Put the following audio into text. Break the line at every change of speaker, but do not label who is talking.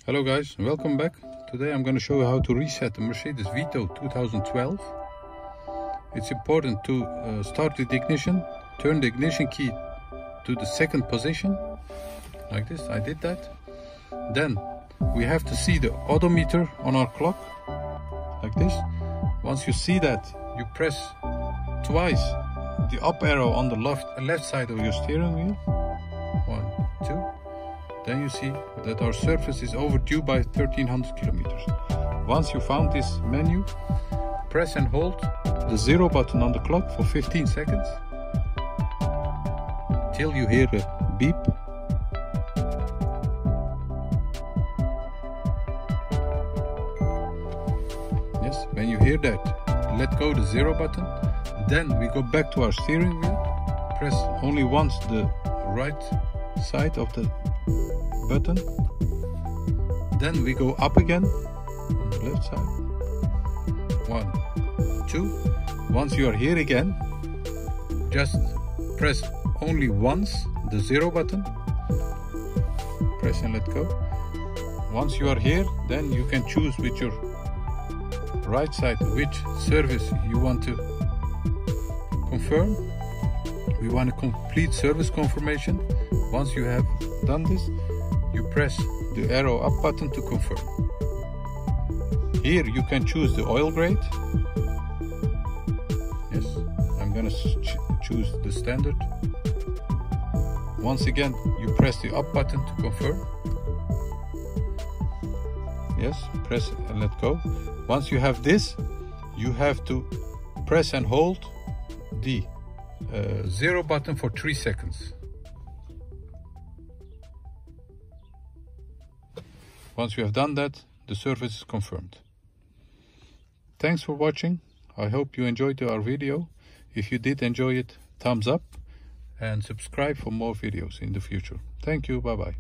Hello guys, welcome back. Today I'm going to show you how to reset the Mercedes Vito 2012. It's important to start with the ignition, turn the ignition key to the second position, like this. I did that. Then we have to see the odometer on our clock, like this. Once you see that, you press twice the up arrow on the left side of your steering wheel. 1, 2. Then you see that our surface is overdue by 1300 kilometers. Once you found this menu, press and hold the 0 button on the clock for 15 seconds till you hear a beep. Yes, when you hear that, let go the 0 button. Then we go back to our steering wheel, press only once the right side of the button, then we go up again on the left side. 1, 2. Once you are here again, just press only once the 0 button, press and let go. Once you are here, then you can choose with your right side which service you want to confirm. We want a complete service confirmation. Once you have done this, you press the arrow up button to confirm. Here you can choose the oil grade. Yes, I'm gonna choose the standard. Once again, you press the up button to confirm. Yes, press and let go. Once you have this, you have to press and hold the 0 button for 3 seconds. Once you have done that, the service is confirmed. Thanks for watching. I hope you enjoyed our video. If you did enjoy it, thumbs up and subscribe for more videos in the future. Thank you. Bye bye.